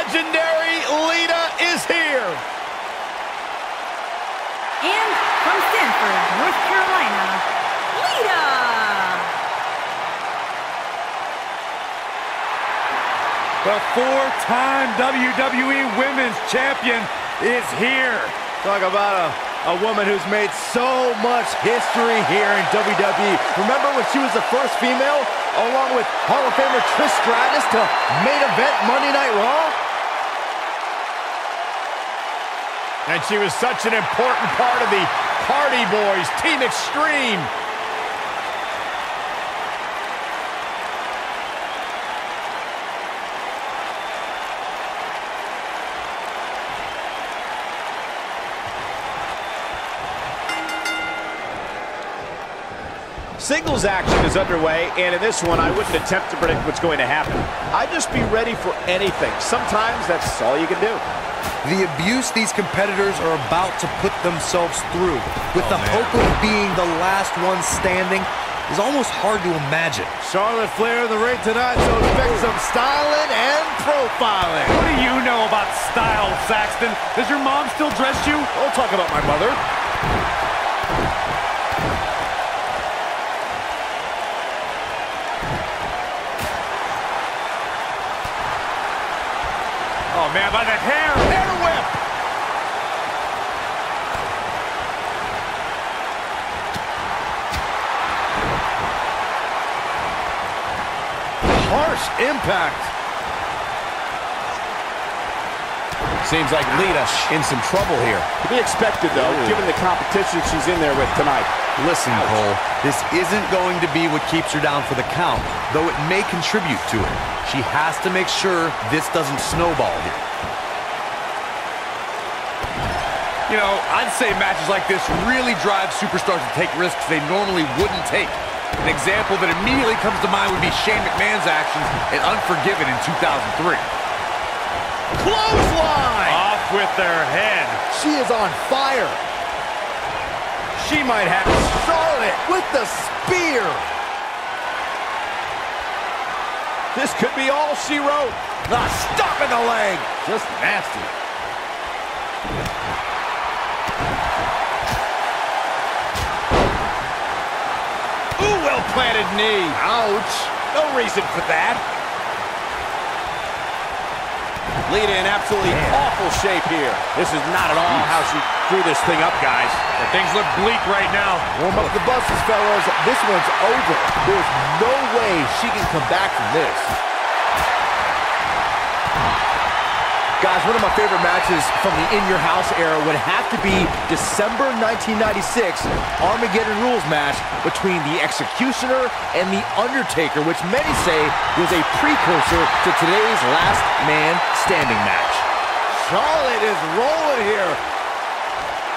legendary Lita is here. And from Stanford, North Carolina, Lita. The four-time WWE Women's Champion is here. Talk about a woman who's made so much history here in WWE. Remember when she was the first female, along with Hall of Famer Trish Stratus, to main event Monday Night Raw? And she was such an important part of the Hardy Boys, Team Extreme. Singles action is underway, and in this one, I wouldn't attempt to predict what's going to happen. I'd just be ready for anything. Sometimes that's all you can do. The abuse these competitors are about to put themselves through, with the hope of being the last one standing, is almost hard to imagine. Charlotte Flair in the ring tonight, so expect some styling and profiling. What do you know about style, Saxton? Does your mom still dress you? Don't talk about my mother. Oh, man, by the hair. Hair whip. Harsh impact. Seems like Lita in some trouble here. To be expected, though, given the competition she's in there with tonight. Listen, Cole, this isn't going to be what keeps her down for the count, though it may contribute to it. She has to make sure this doesn't snowball here. You know, I'd say matches like this really drive superstars to take risks they normally wouldn't take. An example that immediately comes to mind would be Shane McMahon's actions in Unforgiven in 2003. Clothesline! Off with their head. She is on fire. She might have Charlotte with the spear. This could be all she wrote. Stop in the leg. Just nasty. Ooh, well-planted knee. Ouch. No reason for that. Lita in absolutely awful shape here. This is not at all how she drew this thing up, guys. But things look bleak right now. Warm up the buses, fellas. This one's over. There's no way she can come back from this. Guys, one of my favorite matches from the In Your House era would have to be December 1996 Armageddon Rules match between the Executioner and the Undertaker, which many say was a precursor to today's Last Man Standing match. Charlotte is rolling here.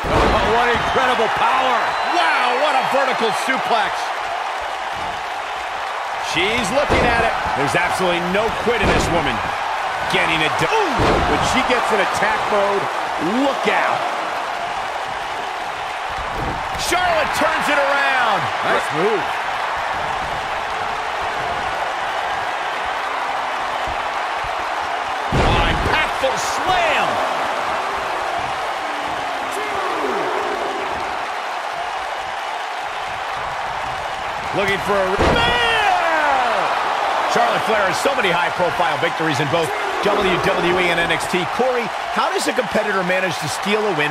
Oh, what incredible power. Wow, what a vertical suplex. She's looking at it. There's absolutely no quit in this woman. Getting it done. When she gets in attack mode, look out. Charlotte turns it around. Nice move. Oh, impactful slam. Looking for a... Charlotte Flair has so many high-profile victories in both WWE and NXT. Corey, how does a competitor manage to steal a win?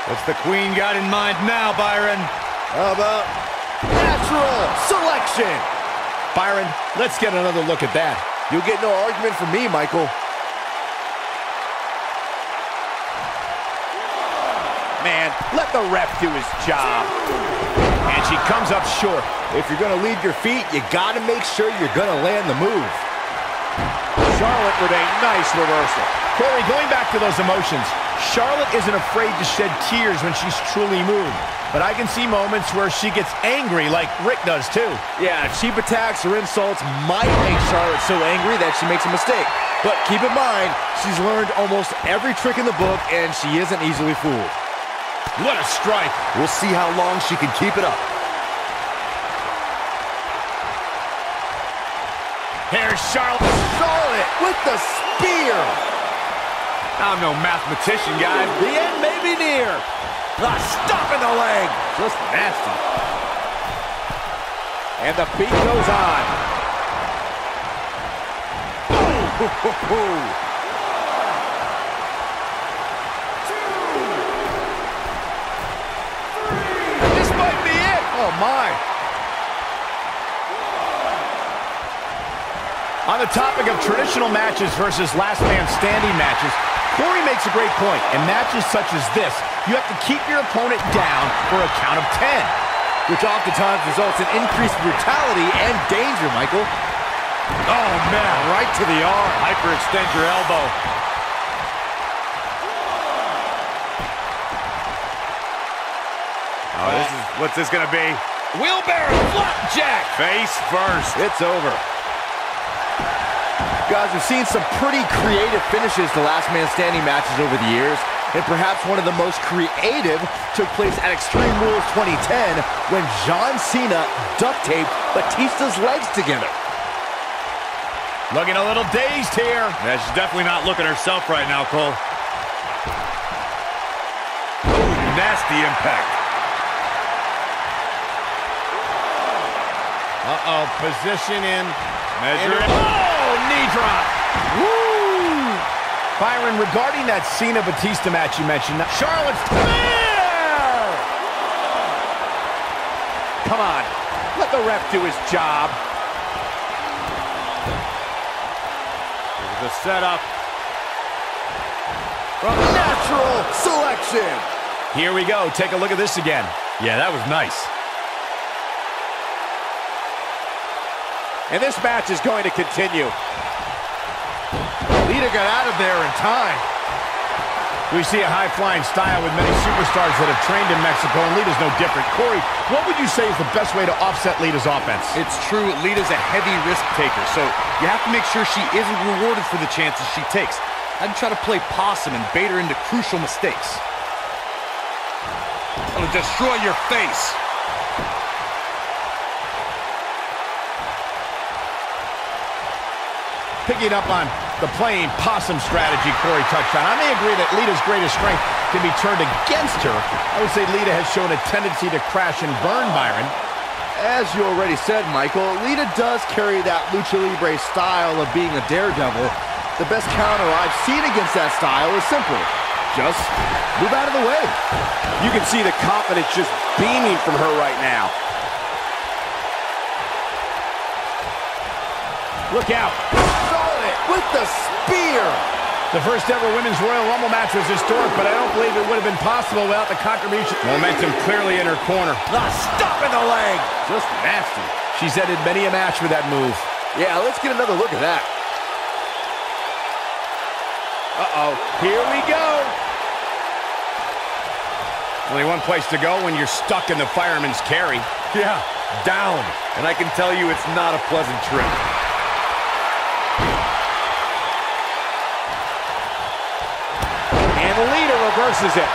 What's the Queen got in mind now, Byron? How about natural selection? Byron, let's get another look at that. You'll get no argument from me, Michael. Man, let the ref do his job. And she comes up short. If you're going to leave your feet, you got to make sure you're going to land the move. Charlotte with a nice reversal. Corey, going back to those emotions, Charlotte isn't afraid to shed tears when she's truly moved. But I can see moments where she gets angry like Rick does too. Yeah, cheap attacks or insults might make Charlotte so angry that she makes a mistake. But keep in mind, she's learned almost every trick in the book and she isn't easily fooled. What a strike. We'll see how long she can keep it up. Here's Charlotte. Charlotte with the spear. I'm no mathematician, guys. The end may be near. The stop in the leg. Just nasty. And the beat goes on. This might be it. Oh, my. On the topic of traditional matches versus last man standing matches, Corey makes a great point. In matches such as this, you have to keep your opponent down for a count of 10, which oftentimes results in increased brutality and danger, Michael. Oh, man, right to the arm. Hyperextend your elbow. Oh, what's this gonna be? Wheelbarrow flapjack. Face first. It's over. Guys, we've seen some pretty creative finishes to last man standing matches over the years, and perhaps one of the most creative took place at Extreme Rules 2010 when John Cena duct taped Batista's legs together. Looking a little dazed here. Yeah, she's definitely not looking herself right now, Cole. Oh, nasty impact. Uh-oh, position in. Measure it. Oh, knee drop. Woo! Byron, regarding that Cena-Batista match you mentioned, Charlotte's Flair! Come on, let the ref do his job. Here's the setup. From natural selection. Here we go, take a look at this again. Yeah, that was nice. And this match is going to continue. Lita got out of there in time. We see a high-flying style with many superstars that have trained in Mexico, and Lita's no different. Corey, what would you say is the best way to offset Lita's offense? It's true, Lita's a heavy risk taker, so you have to make sure she isn't rewarded for the chances she takes. I'd try to play possum and bait her into crucial mistakes. It'll destroy your face. Picking up on the playing possum strategy Corey touched on, I may agree that Lita's greatest strength can be turned against her. I would say Lita has shown a tendency to crash and burn, Byron. As you already said, Michael, Lita does carry that lucha libre style of being a daredevil. The best counter I've seen against that style is simple. Just move out of the way. You can see the confidence just beaming from her right now. Look out. Charlotte with the spear. The first ever Women's Royal Rumble match was historic, but I don't believe it would have been possible without the contribution. Momentum clearly in her corner. The stop in the leg. Just nasty. She's ended many a match with that move. Yeah, let's get another look at that. Uh-oh. Here we go. Only one place to go when you're stuck in the fireman's carry. Yeah, down. And I can tell you it's not a pleasant trip. And Lita reverses it.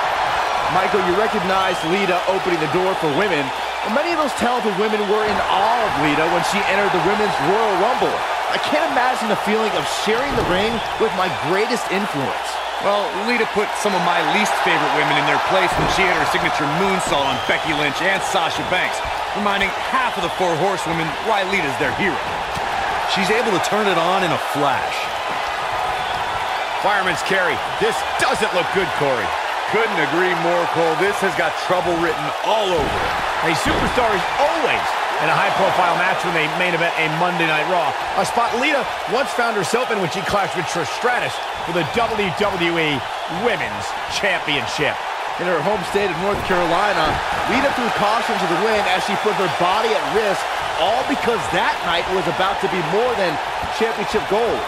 Michael, you recognize Lita opening the door for women. Well, many of those talented women were in awe of Lita when she entered the Women's Royal Rumble. I can't imagine the feeling of sharing the ring with my greatest influence. Well, Lita put some of my least favorite women in their place when she had her signature moonsault on Becky Lynch and Sasha Banks, reminding half of the four horsewomen why Lita's their hero. She's able to turn it on in a flash. Fireman's carry. This doesn't look good, Corey. Couldn't agree more, Cole. This has got trouble written all over it. A superstar is always in a high-profile match when they main event a Monday Night Raw. A spot Lita once found herself in when she clashed with Trish Stratus for the WWE Women's Championship. In her home state of North Carolina, Lita threw caution to the wind as she put her body at risk, all because that night was about to be more than championship gold.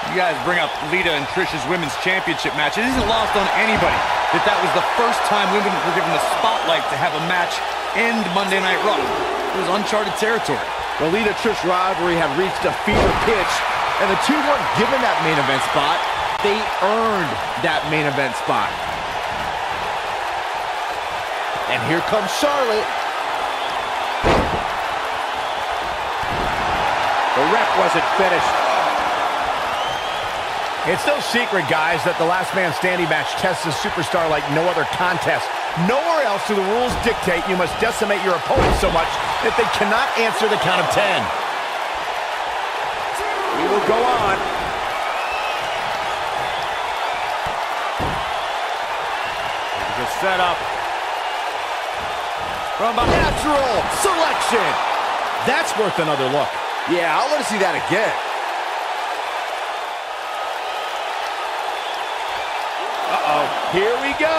You guys bring up Lita and Trish's Women's Championship match. It isn't lost on anybody that was the first time women were given the spotlight to have a match end Monday Night Raw. It was uncharted territory. The Lita-Trish rivalry had reached a fever pitch, and the two weren't given that main event spot. They earned that main event spot. And here comes Charlotte. The ref wasn't finished. It's no secret, guys, that the last man standing match tests a superstar like no other contest. Nowhere else do the rules dictate you must decimate your opponent so much that they cannot answer the count of 10. We will go on. There's a setup. From a natural selection. That's worth another look. Yeah, I want to see that again. Uh-oh, here we go.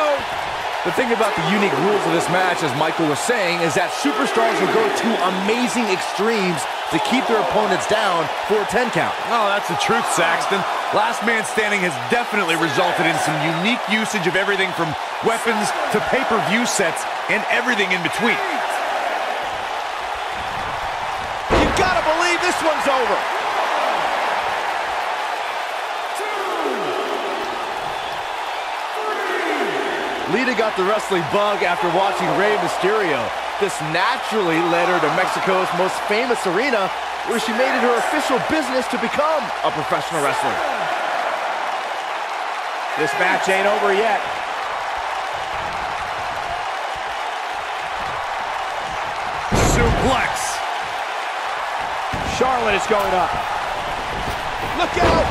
The thing about the unique rules of this match, as Michael was saying, is that superstars will go to amazing extremes to keep their opponents down for a 10 count. Oh, that's the truth, Saxton. Last Man Standing has definitely resulted in some unique usage of everything from weapons to pay-per-view sets and everything in between. You gotta believe this one's over. Lita got the wrestling bug after watching Rey Mysterio. This naturally led her to Mexico's most famous arena, where she made it her official business to become a professional wrestler. This match ain't over yet. Suplex. Charlotte is going up. Look out!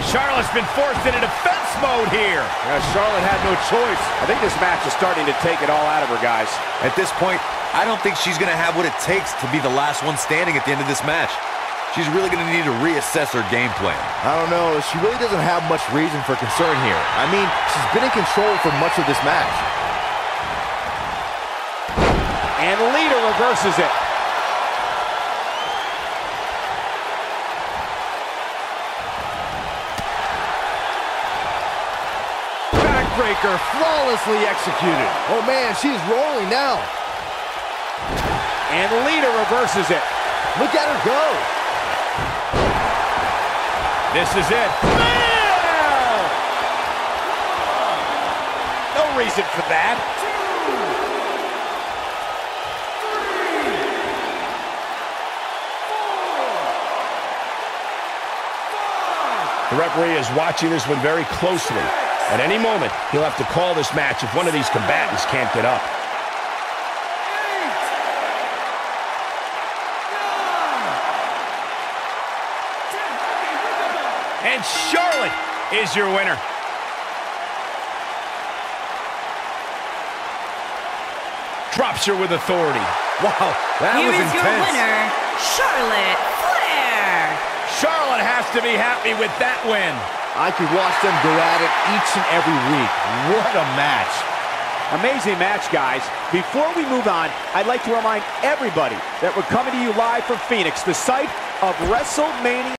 Charlotte's been forced into defense mode here. Yeah, Charlotte had no choice. I think this match is starting to take it all out of her, guys. At this point, I don't think she's going to have what it takes to be the last one standing at the end of this match. She's really going to need to reassess her game plan. I don't know. She really doesn't have much reason for concern here. I mean, she's been in control for much of this match. And Lita reverses it. Backbreaker flawlessly executed. Oh man, she's rolling now. And Lita reverses it. Look at her go. This is it. Bam! No reason for that. The referee is watching this one very closely. At any moment, he'll have to call this match if one of these combatants can't get up. And Charlotte is your winner. Drops her with authority. Wow, that was intense. Here is your winner, Charlotte FLAIR. Charlotte has to be happy with that win. I could watch them go at it each and every week. What a match. Amazing match, guys. Before we move on, I'd like to remind everybody that we're coming to you live from Phoenix, the site of WrestleMania